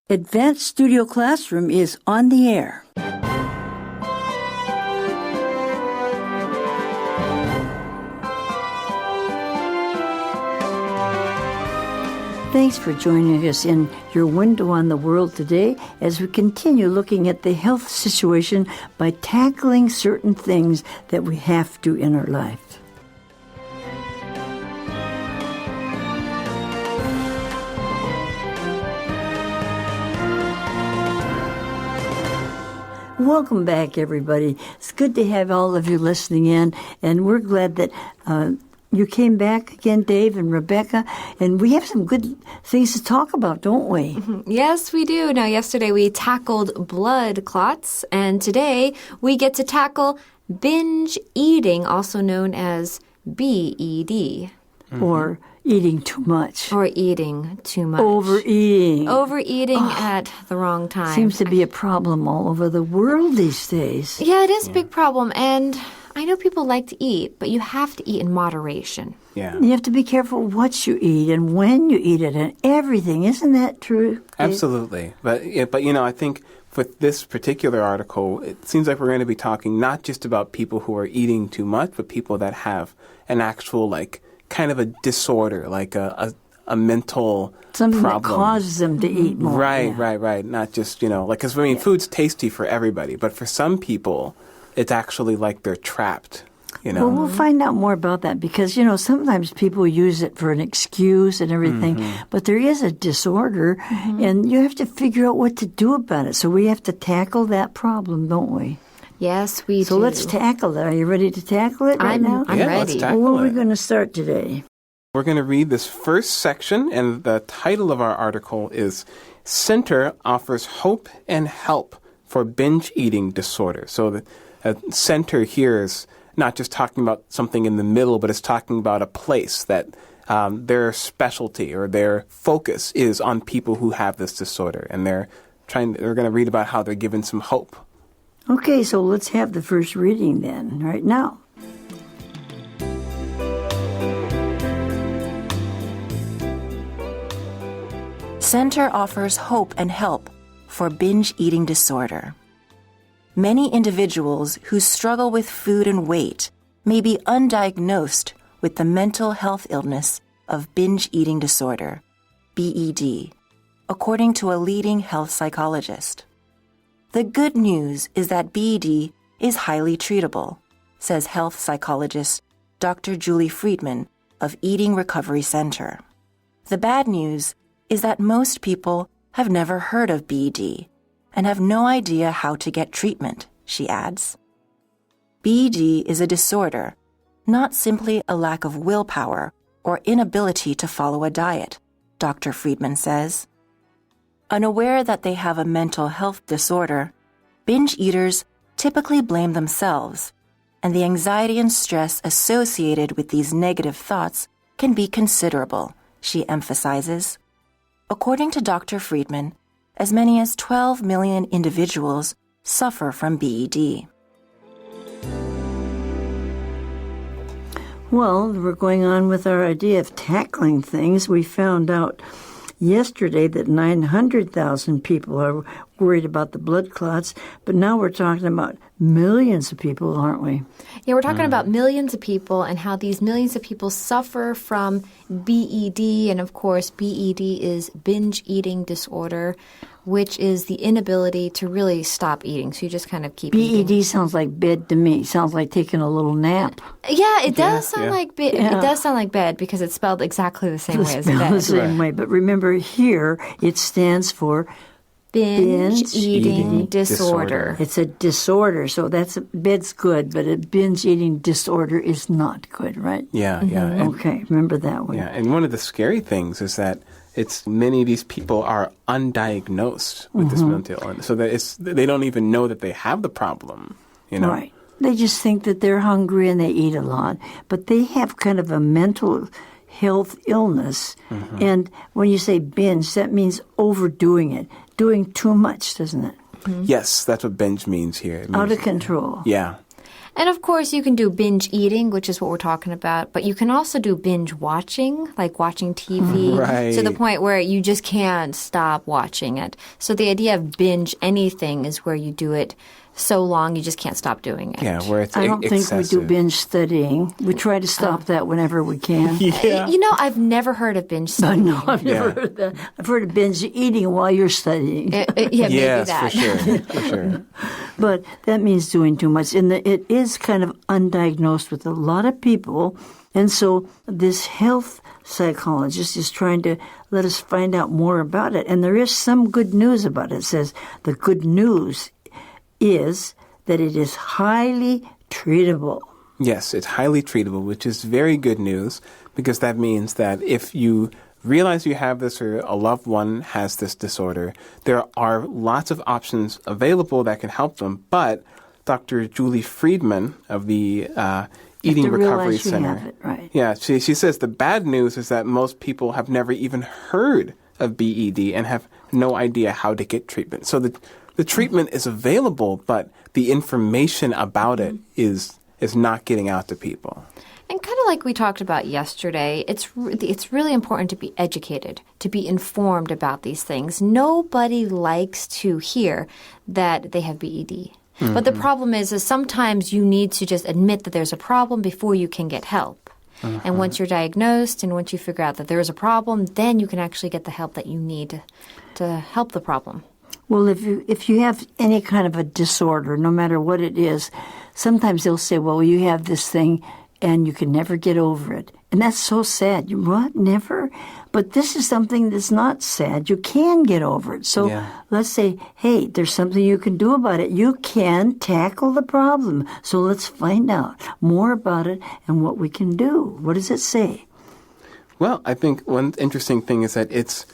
Advanced Studio Classroom is on the air. Thanks for joining us in your window on the world today as we continue looking at the health situation by tackling certain things that we have to in our life. Welcome back, everybody. It's good to have all of you listening in, and we're glad that you came back again, Dave and Rebecca, and we have some good things to talk about, don't we? Mm-hmm. Yes, we do. Now, yesterday we tackled blood clots, and today we get to tackle binge eating, also known as BED. Or eating too much. Or eating too much. Overeating. Overeating at the wrong time. Seems to be a problem all over the world these days. Yeah, it is a big problem. And I know people like to eat, but you have to eat in moderation. Yeah. You have to be careful what you eat and when you eat it and everything. Isn't that true? Absolutely. But you know, I think for this particular article, it seems like we're going to be talking not just about people who are eating too much, but people that have an actual, kind of a disorder, like a mental something problem. That causes them to eat more. Right. Not just, because, food's tasty for everybody, but for some people, it's actually like they're trapped, Well, we'll find out more about that because, sometimes people use it for an excuse and everything, but there is a disorder, and you have to figure out what to do about it. So we have to tackle that problem, don't we? Yes, we do. So let's tackle it. Are you ready to tackle it right now? I'm ready. Let's tackle Where are we it. going to start today? We're going to read this first section, and the title of our article is Center Offers Hope and Help for Binge Eating Disorder. So the center here is not just talking about something in the middle, but it's talking about a place that their specialty or their focus is on people who have this disorder. And we're going to read about how they're given some hope. Okay, so let's have the first reading then, right now. Center offers hope and help for binge eating disorder. Many individuals who struggle with food and weight may be undiagnosed with the mental health illness of binge eating disorder, BED, according to a leading health psychologist. The good news is that BED is highly treatable, says health psychologist Dr. Julie Friedman of Eating Recovery Center. The bad news is that most people have never heard of BED and have no idea how to get treatment, she adds. BED is a disorder, not simply a lack of willpower or inability to follow a diet, Dr. Friedman says. Unaware that they have a mental health disorder, binge eaters typically blame themselves, and the anxiety and stress associated with these negative thoughts can be considerable, she emphasizes. According to Dr. Friedman, as many as 12 million individuals suffer from BED. Well, we're going on with our idea of tackling things. We found out yesterday that 900,000 people are worried about the blood clots, but now we're talking about millions of people, aren't we? Yeah, we're talking about millions of people and how these millions of people suffer from BED. And of course, BED is binge eating disorder, which is the inability to really stop eating. So you just kind of keep eating. BED sounds like bed to me. Sounds like taking a little nap. Yeah, it does sound like bed. It does sound like bed because it's spelled exactly the same way as bed. The same way. But remember, here it stands for binge eating disorder. It's a disorder, so bed's good, but a binge eating disorder is not good, right? Yeah. Okay, remember that one. Yeah, and one of the scary things is that many of these people are undiagnosed with this mental illness, so that they don't even know that they have the problem. Right. They just think that they're hungry and they eat a lot, but they have kind of a mental health illness. And when you say binge, that means overdoing it, doing too much, doesn't it? Yes, that's what binge means here. It means, Out of control. Yeah. And of course, you can do binge eating, which is what we're talking about, but you can also do binge watching, like watching TV Right. to the point where you just can't stop watching it. So the idea of binge anything is where you do it so long you just can't stop doing it. Yeah, where it's I don't think we excessive. do binge studying. We try to stop that whenever we can. Yeah. You know, I've never heard of binge studying. No, I've never heard that. I've heard of binge eating while you're studying. Yeah, maybe Yes, that. for sure. For sure. But that means doing too much. And it is kind of undiagnosed with a lot of people. And so this health psychologist is trying to let us find out more about it. And there is some good news about it. It says the good news is that it is highly treatable. Yes, it's highly treatable, which is very good news because that means that if you realize you have this or a loved one has this disorder, there are lots of options available that can help them. But Dr. Julie Friedman of the Eating Recovery Center, have it, right. yeah, she says the bad news is that most people have never even heard of BED and have no idea how to get treatment. So the treatment is available, but the information about it is not getting out to people. And kind of like we talked about yesterday, it's really important to be educated, to be informed about these things. Nobody likes to hear that they have BED. But the problem is sometimes you need to just admit that there's a problem before you can get help. And once you're diagnosed and once you figure out that there is a problem, then you can actually get the help that you need to help the problem. Well, if you have any kind of a disorder, no matter what it is, sometimes they'll say, well, you have this thing and you can never get over it. And that's so sad. What? Never? But this is something that's not sad. You can get over it. So let's say, hey, there's something you can do about it. You can tackle the problem. So let's find out more about it and what we can do. What does it say? Well, I think one interesting thing is that it's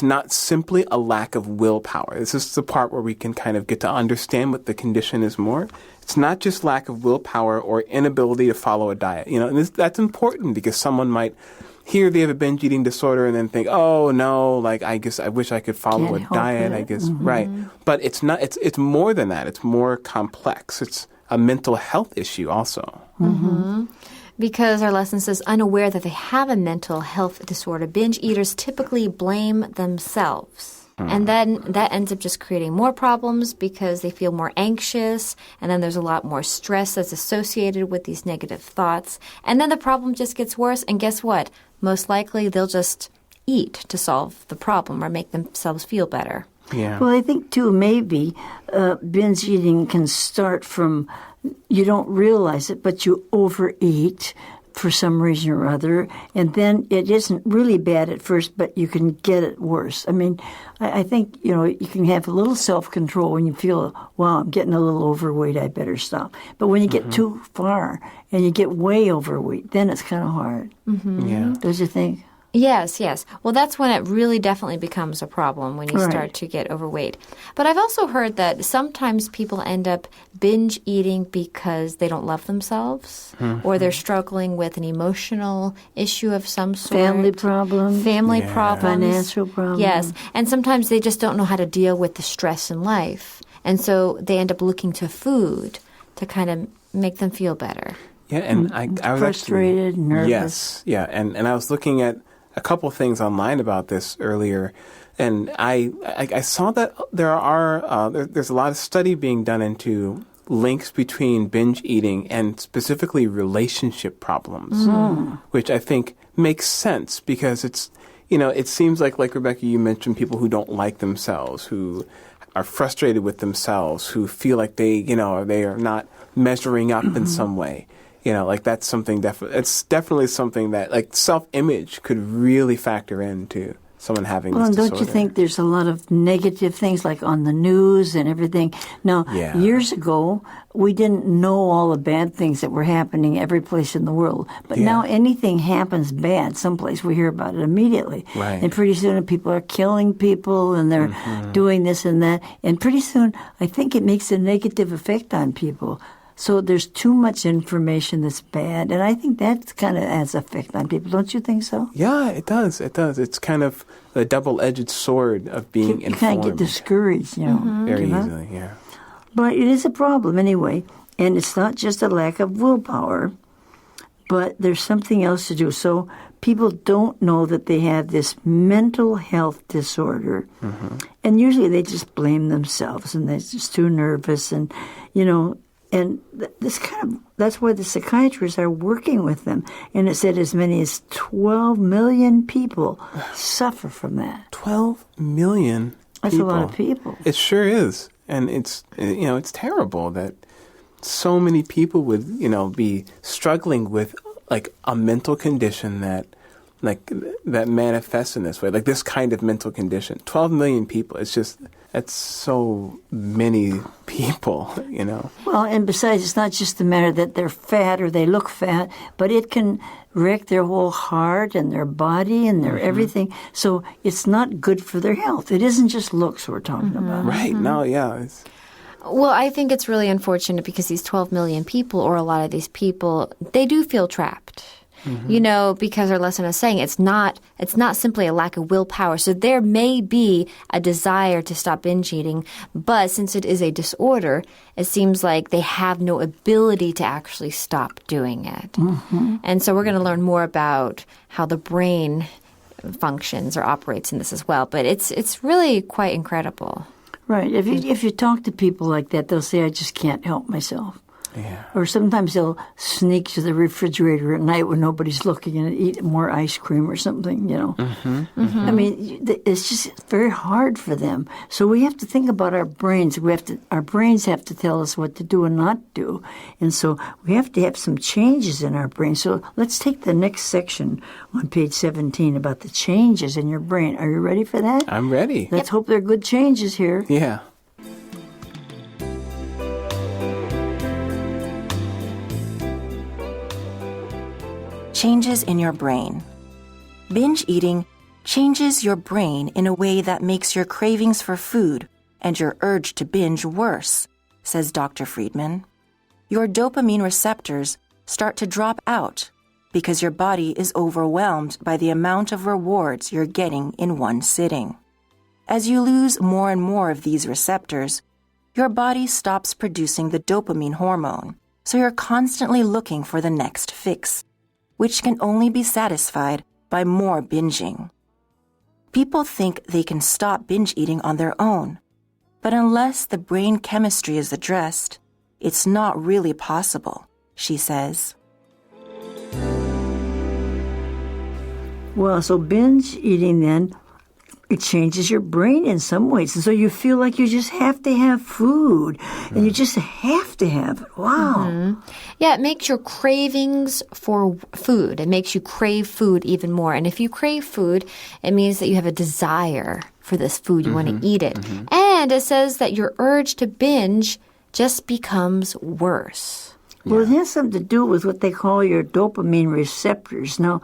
not simply a lack of willpower. This is the part where we can kind of get to understand what the condition is more. It's not just lack of willpower or inability to follow a diet. And that's important because someone might hear they have a binge eating disorder and then think, oh no, like I wish I could follow a diet. I guess right, but it's not. It's more than that. It's more complex. It's a mental health issue also. Because our lesson says, unaware that they have a mental health disorder, binge eaters typically blame themselves. And then that ends up just creating more problems because they feel more anxious, and then there's a lot more stress that's associated with these negative thoughts. And then the problem just gets worse, and guess what? Most likely they'll just eat to solve the problem or make themselves feel better. Yeah. Well, I think, too, maybe binge eating can start from you don't realize it, but you overeat for some reason or other, and then it isn't really bad at first, but you can get it worse. I mean, I think, you can have a little self-control when you feel, wow, I'm getting a little overweight, I better stop. But when you get too far and you get way overweight, then it's kind of hard. Yeah. Don't you think? Yes. Well, that's when it really definitely becomes a problem, when you start to get overweight. But I've also heard that sometimes people end up binge eating because they don't love themselves or they're struggling with an emotional issue of some sort. Family problems. Financial problems. Yes. And sometimes they just don't know how to deal with the stress in life. And so they end up looking to food to kind of make them feel better. Yeah, and I was frustrated, nervous. Yes, yeah, and I was looking at a couple of things online about this earlier, and I saw that there's a lot of study being done into links between binge eating and specifically relationship problems, which I think makes sense because it's it seems like Rebecca, you mentioned people who don't like themselves, who are frustrated with themselves, who feel like they are not measuring up in some way. That's something it's definitely something that self-image could really factor into someone having this disorder. Don't you think there's a lot of negative things like on the news and everything? Now, years ago, we didn't know all the bad things that were happening every place in the world. But now anything happens bad someplace, we hear about it immediately. Right. And pretty soon people are killing people and they're doing this and that. And pretty soon, I think it makes a negative effect on people. So there's too much information that's bad, and I think that kind of has an effect on people. Don't you think so? Yeah, it does. It does. It's kind of the double-edged sword of being informed. You kind of get discouraged, very easily, yeah. But it is a problem anyway. And it's not just a lack of willpower, but there's something else to do. So people don't know that they have this mental health disorder. And usually they just blame themselves and they're just too nervous. And, and that's why the psychiatrists are working with them. And it said as many as 12 million people suffer from that. 12 million That's people. a lot of people. It sure is. And it's terrible that so many people would, be struggling with like a mental condition that manifests in this way, like this kind of mental condition. 12 million people. That's so many people, Well, and besides, it's not just the matter that they're fat or they look fat, but it can wreck their whole heart and their body and their everything. So it's not good for their health. It isn't just looks we're talking about. Right. No, yeah. Well, I think it's really unfortunate because these 12 million people, or a lot of these people, they do feel trapped. Because our lesson is saying it's not simply a lack of willpower. So there may be a desire to stop binge eating, but since it is a disorder, it seems like they have no ability to actually stop doing it. And so we're going to learn more about how the brain functions or operates in this as well. But it's really quite incredible. Right. If you talk to people like that, they'll say, I just can't help myself. Yeah. Or sometimes they'll sneak to the refrigerator at night when nobody's looking and eat more ice cream or something, I mean, it's just very hard for them. So we have to think about our brains. Our brains have to tell us what to do and not do. And so we have to have some changes in our brain. So let's take the next section on page 17 about the changes in your brain. Are you ready for that? I'm ready. Let's hope they're good changes here. Yeah. Changes in your brain. Binge eating changes your brain in a way that makes your cravings for food and your urge to binge worse, says Dr. Friedman. Your dopamine receptors start to drop out because your body is overwhelmed by the amount of rewards you're getting in one sitting. As you lose more and more of these receptors, your body stops producing the dopamine hormone, so you're constantly looking for the next fix, which can only be satisfied by more binging. People think they can stop binge eating on their own, but unless the brain chemistry is addressed, it's not really possible, she says. Well, so binge eating then, it changes your brain in some ways. And so you feel like you just have to have food. And you just have to have it. Wow. Yeah, it makes your cravings for food. It makes you crave food even more. And if you crave food, it means that you have a desire for this food. You want to eat it. And it says that your urge to binge just becomes worse. Well, it has something to do with what they call your dopamine receptors. Now,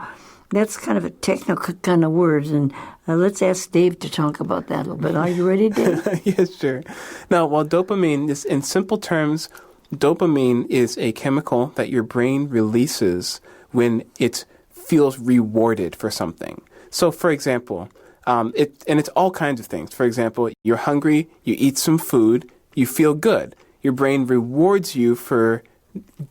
that's kind of a technical kind of word, and let's ask Dave to talk about that a little bit. Are you ready, Dave? Yes, sure. Now, while dopamine is, in simple terms, dopamine is a chemical that your brain releases when it feels rewarded for something. So, for example, it's all kinds of things. For example, you're hungry, you eat some food, you feel good. Your brain rewards you for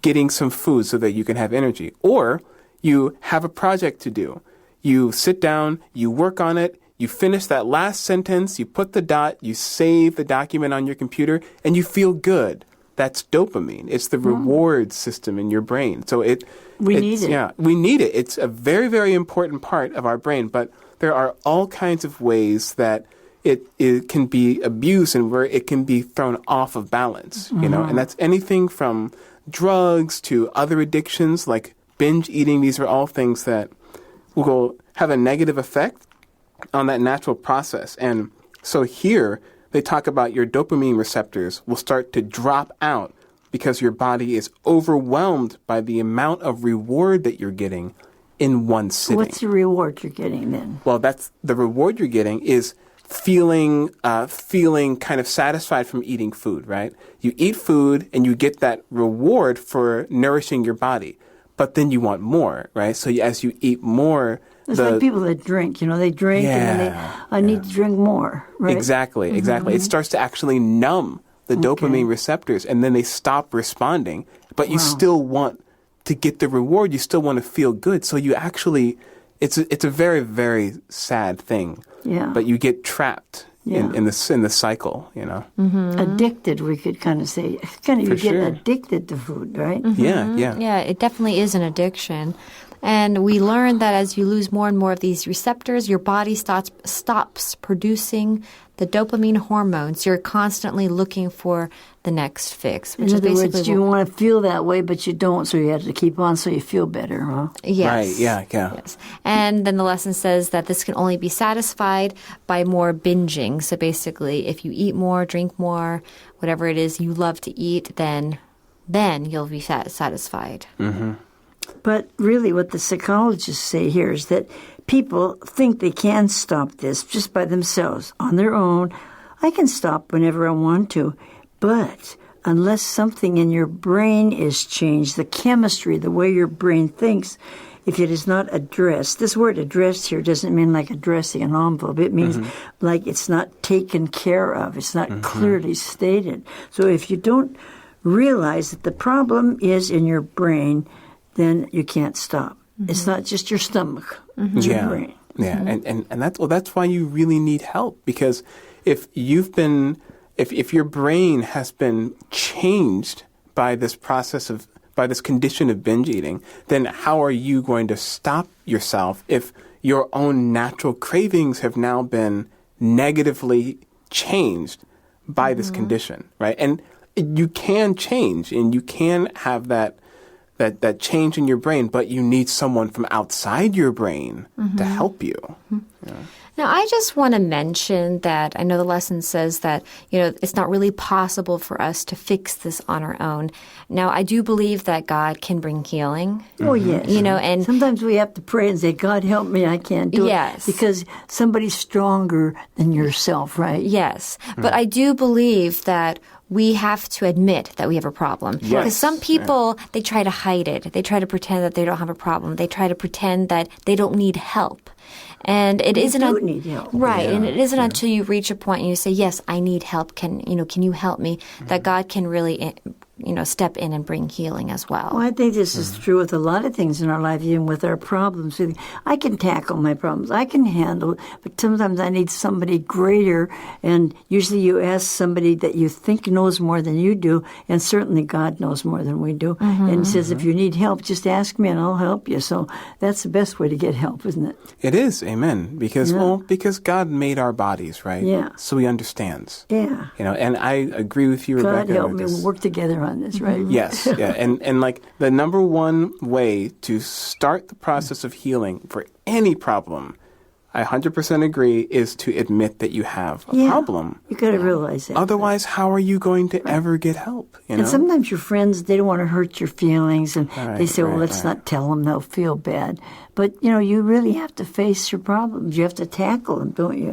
getting some food so that you can have energy. Or you have a project to do. You sit down, you work on it, you finish that last sentence, you put the dot, you save the document on your computer, and you feel good. That's dopamine. It's the reward system in your brain. So we need it. Yeah, we need it. It's a very, very important part of our brain, but there are all kinds of ways that it can be abused and where it can be thrown off of balance, and that's anything from drugs to other addictions like binge eating. These are all things that will have a negative effect on that natural process. And so here they talk about your dopamine receptors will start to drop out because your body is overwhelmed by the amount of reward that you're getting in one sitting. What's the reward you're getting then? Well, that's the reward you're getting is feeling kind of satisfied from eating food, right? You eat food and you get that reward for nourishing your body. But then you want more, right? So as you eat more... It's like people that drink, they drink and then I need to drink more, right? Exactly. It starts to actually numb the the dopamine receptors, and then they stop responding. But you still want to get the reward. You still want to feel good. So you actually, it's a very, very sad thing. Yeah. But you get trapped in the cycle, you know. Addicted, we could kind of say. You get addicted to food, right? Yeah. Yeah, it definitely is an addiction. And we learned that as you lose more and more of these receptors, your body stops producing the dopamine hormones. You're constantly looking for the next fix. Which In is other basically words, you want to feel that way, but you don't, so you have to keep on so you feel better, huh? Yes. Right, yeah. Yes. And then the lesson says that this can only be satisfied by more binging. So basically, if you eat more, drink more, whatever it is you love to eat, then you'll be satisfied. But really what the psychologists say here is that people think they can stop this just by themselves, on their own. I can stop whenever I want to. But unless something in your brain is changed, the chemistry, the way your brain thinks, if it is not addressed, this word addressed here doesn't mean like addressing an envelope. It means like it's not taken care of. It's not clearly stated. So if you don't realize that the problem is in your brain, then you can't stop. It's not just your stomach, it's your brain. Yeah, and that's why you really need help, because if your brain has been changed by this condition of binge eating, then how are you going to stop yourself if your own natural cravings have now been negatively changed by this condition, right? And you can change, and you can have that change in your brain, but you need someone from outside your brain to help you. Yeah. Now, I just want to mention that I know the lesson says that, it's not really possible for us to fix this on our own. Now, I do believe that God can bring healing. Oh, yes. And sometimes we have to pray and say, God, help me, I can't do it. Because somebody's stronger than yourself, right? Yes. But I do believe that we have to admit that we have a problem. Yes. Because some people, they try to hide it. They try to pretend that they don't have a problem. They try to pretend that they don't need help. And it isn't need help. Right, and it isn't until you reach a point and you say, "Yes, I need help. Can you help me?" That God can really step in and bring healing as well. Well, I think this is true with a lot of things in our life, even with our problems. I can tackle my problems. I can handle it, but sometimes I need somebody greater, and usually you ask somebody that you think knows more than you do, and certainly God knows more than we do. And he says, if you need help, just ask me and I'll help you. So that's the best way to get help, isn't it? It is, amen. Because God made our bodies, right? Yeah. So he understands. Yeah. And I agree with you, Rebecca. God help me, we'll work together on this, right? Yes, yeah. And like the number one way to start the process of healing for any problem, I 100% agree, is to admit that you have a problem. You got to realize that. Otherwise, how are you going to ever get help? And sometimes your friends, they don't want to hurt your feelings, and they say, well, let's not tell them, they'll feel bad. But, you really have to face your problems. You have to tackle them, don't you?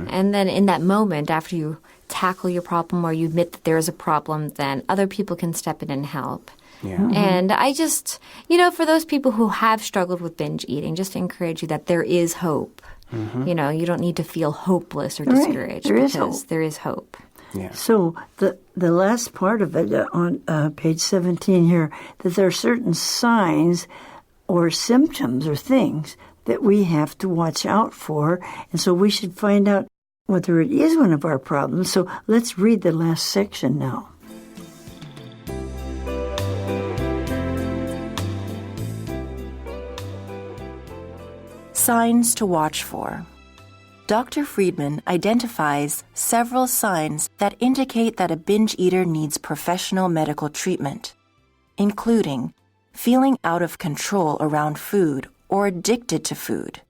And then in that moment, after you tackle your problem or you admit that there is a problem, then other people can step in and help. Yeah. And I just, for those people who have struggled with binge eating, just to encourage you that there is hope. You don't need to feel hopeless or discouraged because there is hope. Yeah. So the last part of it on page 17 here, that there are certain signs or symptoms or things that we have to watch out for. And so we should find out whether it is one of our problems. So let's read the last section now. Signs to watch for. Dr. Friedman identifies several signs that indicate that a binge eater needs professional medical treatment, including feeling out of control around food or addicted to food,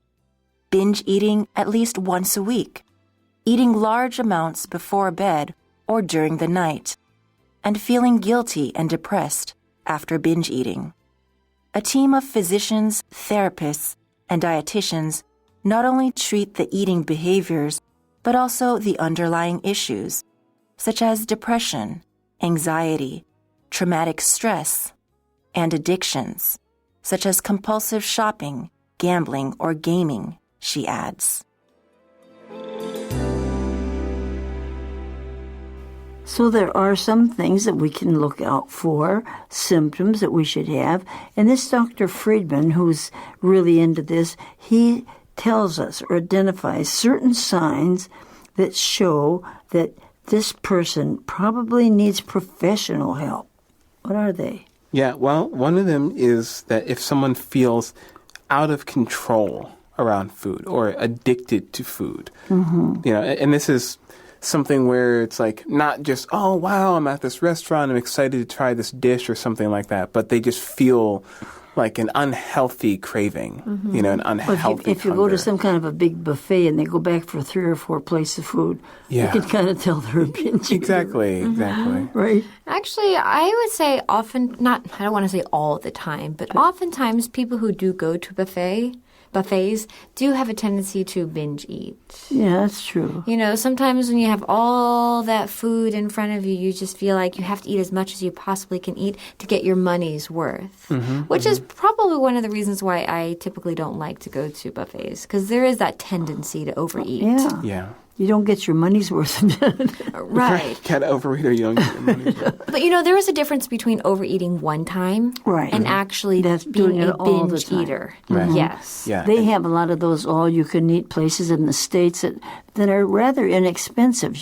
binge eating at least once a week, eating large amounts before bed or during the night, and feeling guilty and depressed after binge eating. A team of physicians, therapists, and dietitians not only treat the eating behaviors, but also the underlying issues, such as depression, anxiety, traumatic stress, and addictions, such as compulsive shopping, gambling, or gaming, she adds. So there are some things that we can look out for, symptoms that we should have. And this Dr. Friedman, who's really into this, he tells us or identifies certain signs that show that this person probably needs professional help. What are they? Yeah, well, one of them is that if someone feels out of control around food or addicted to food, and this is something where it's like not just, oh, wow, I'm at this restaurant, I'm excited to try this dish or something like that, but they just feel like an unhealthy craving, an unhealthy If you go to some kind of a big buffet and they go back for 3 or 4 plates of food, you can kind of tell they're binging. Exactly. Right? Actually, I would say often, I don't want to say all the time, but oftentimes people who do go to buffets do have a tendency to binge eat. Yeah, that's true. Sometimes when you have all that food in front of you, you just feel like you have to eat as much as you possibly can eat to get your money's worth, which is probably one of the reasons why I typically don't like to go to buffets, because there is that tendency to overeat. Yeah. You don't get your money's worth. Right. Can't overeat or you don't get your money's worth. But, there is a difference between overeating one time and actually being a binge eater. Right. Yes. Yeah. They have a lot of those all-you-can-eat places in the States that are rather inexpensive,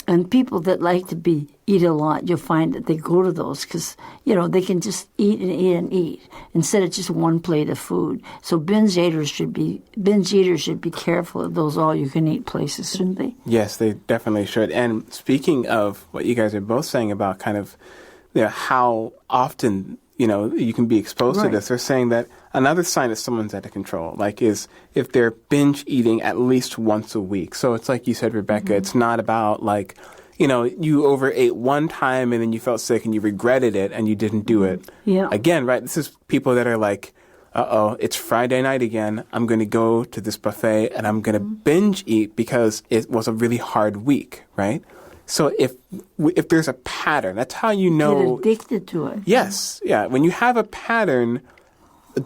And people that like to eat a lot, you'll find that they go to those because, they can just eat and eat and eat instead of just one plate of food. So binge eaters should be careful of those all-you-can-eat places, shouldn't they? Yes, they definitely should. And speaking of what you guys are both saying about kind of how often, you can be exposed to this, they're saying that another sign that someone's out of control, is if they're binge eating at least once a week. So it's like you said, Rebecca, it's not about you overate one time and then you felt sick and you regretted it and you didn't do it again, right? This is people that are like, uh-oh, it's Friday night again. I'm going to go to this buffet and I'm going to binge eat because it was a really hard week, right? So if there's a pattern, that's how you know. Get addicted to it. Yes, yeah. When you have a pattern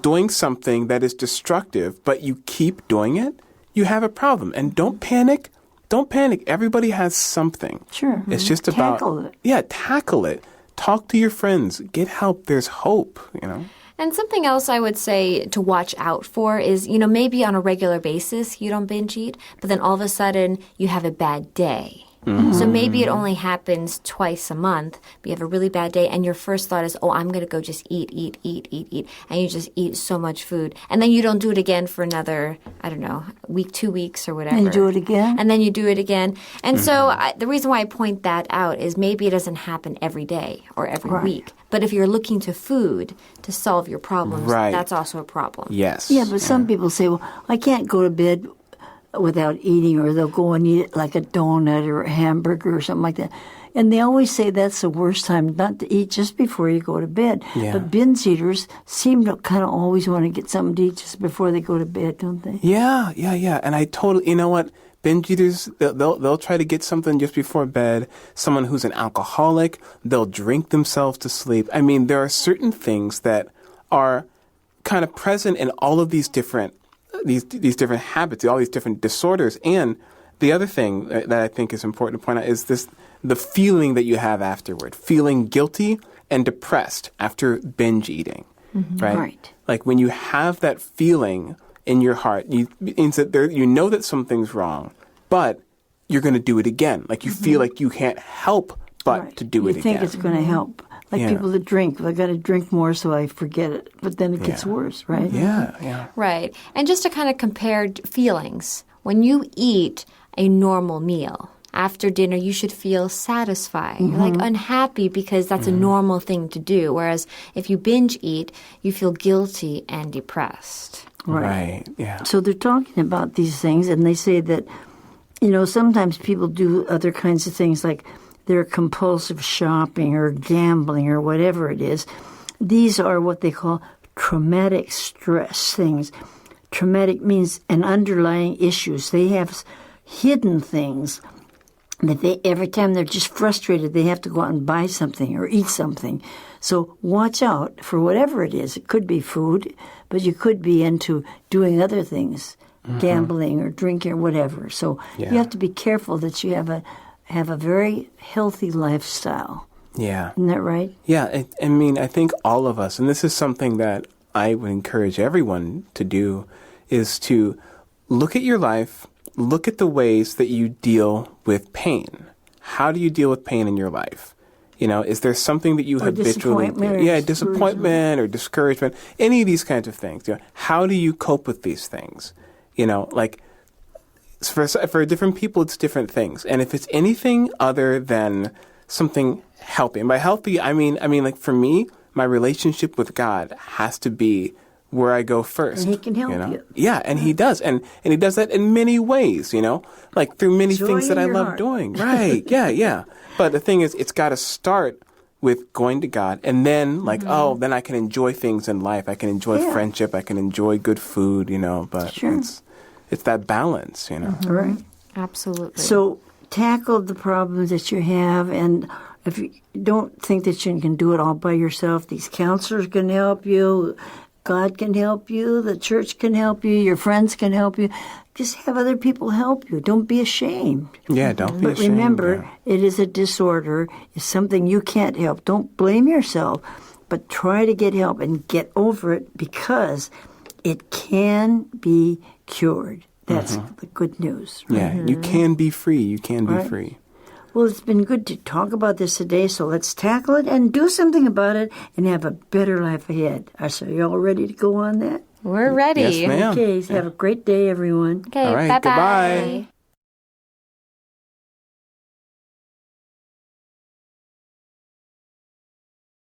doing something that is destructive, but you keep doing it, you have a problem. And don't panic. Don't panic. Everybody has something. Sure. It's just about tackle it. Yeah, tackle it. Talk to your friends. Get help. There's hope. And something else I would say to watch out for is, maybe on a regular basis you don't binge eat, but then all of a sudden you have a bad day. So maybe it only happens twice a month, but you have a really bad day, and your first thought is, oh, I'm going to go just eat, and you just eat so much food. And then you don't do it again for another, week, 2 weeks or whatever. And do it again. And then you do it again. And so the reason why I point that out is maybe it doesn't happen every day or every week. But if you're looking to food to solve your problems, that's also a problem. Yes. Yeah, but some people say, well, I can't go to bed without eating, or they'll go and eat it like a donut or a hamburger or something like that. And they always say that's the worst time not to eat, just before you go to bed. Yeah. But binge eaters seem to kind of always want to get something to eat just before they go to bed, don't they? Yeah. And I totally, binge eaters, they'll try to get something just before bed. Someone who's an alcoholic, they'll drink themselves to sleep. I mean, there are certain things that are kind of present in all of these different different habits, all these different disorders. And the other thing that I think is important to point out is the feeling that you have afterward, feeling guilty and depressed after binge eating, right? Like when you have that feeling in your heart, it means that you know that something's wrong, but you're going to do it again. Like you feel like you can't help but to do it again. You think it's going to help. Like people that drink, I got to drink more so I forget it. But then it gets worse, right? Yeah. Right. And just to kind of compare feelings, when you eat a normal meal, after dinner you should feel satisfied. You're like unhappy because that's a normal thing to do. Whereas if you binge eat, you feel guilty and depressed. Right. Yeah. So they're talking about these things, and they say that, sometimes people do other kinds of things like they're compulsive shopping or gambling or whatever it is. These are what they call traumatic stress things. Traumatic means an underlying issues. They have hidden things that every time they're just frustrated, they have to go out and buy something or eat something. So watch out for whatever it is. It could be food, but you could be into doing other things, gambling or drinking or whatever. So you have to be careful that you have have a very healthy lifestyle. Yeah. Isn't that right? Yeah, I mean, I think all of us, and this is something that I would encourage everyone to do, is to look at your life, look at the ways that you deal with pain. How do you deal with pain in your life? You know, is there something that you habitually do? Disappointment or discouragement, any of these kinds of things. You know, how do you cope with these things? You know, like for different people, it's different things. And if it's anything other than something helping, by healthy, I mean, like for me, my relationship with God has to be where I go first. And He can help you. Yeah, and He does. And He does that in many ways, you know, like through many Joy things that in I your love heart. doing. Right. Yeah. But the thing is, it's got to start with going to God, and then then I can enjoy things in life. I can enjoy friendship. I can enjoy good food, you know, but it's that balance, you know. Right. Absolutely. So tackle the problems that you have, and if you don't think that you can do it all by yourself, these counselors can help you. God can help you. The church can help you. Your friends can help you. Just have other people help you. Don't be ashamed. Yeah, don't be ashamed. But remember, it is a disorder. It's something you can't help. Don't blame yourself, but try to get help and get over it, because it can be cured. That's the good news. Yeah, you can be free. You can be free. Well, it's been good to talk about this today, so let's tackle it and do something about it and have a better life ahead. So you all ready to go on that? We're ready. Yes, ma'am. Okay, have a great day, everyone. Okay, All right, bye-bye. goodbye.